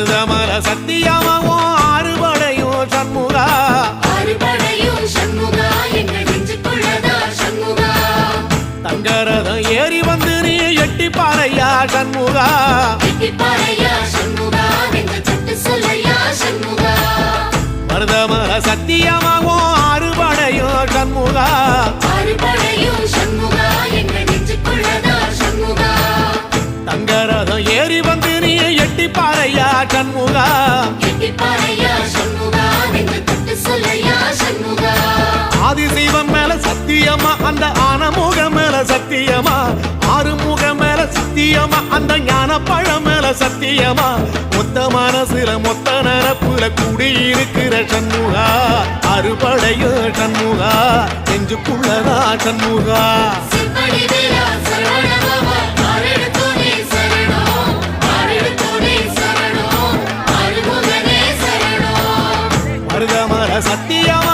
மருதமர சத்தியமாவோ ஆறுபடையும் சண்முகா ஆறுபடையும் சண்முகா எங்க நெஞ்சுக்குள்ளதா சண்முகா தங்கரதம் ஏறி வந்து நீ எட்டி பாறையா சண்முகா எட்டி பாறையா சண்முகா எங்க சட்டு சொல்லையா சண்முகா மருதமர சத்தியமாவோ ஆறுபடையும் சண்முகா ஆறுபடையும் சண்முகா எங்க நெஞ்சுக்குள்ளதா சண்முகா தங்கரதம் ஏறி வந்து நீ எட்டி பாறையா சண்முகா எட்டி பாறையா சண்முகா எங்க சட்டு சொல்லையா சண்முகா ஆதிசைவம் மேல சத்தியமா அந்த ஆனமுக மேல சத்தியமா ஆறுமுக மேல சத்தியமா அந்த ஞான பழம் மேல சத்தியமா மொத்த மனசுல மொத்த நரப்புல குடியிருக்கிற சண்முகா அறுபடையோ சண்முகா நெஞ்சுக்குள்ளதா சண்முகா சிவடி வேலா சரவணபவா ஆரெடுத்தோனே சரணம் ஆரெடுத்தோனே சரணம் ஆறுமுகனே சரணம் மருதமர சத்தியமா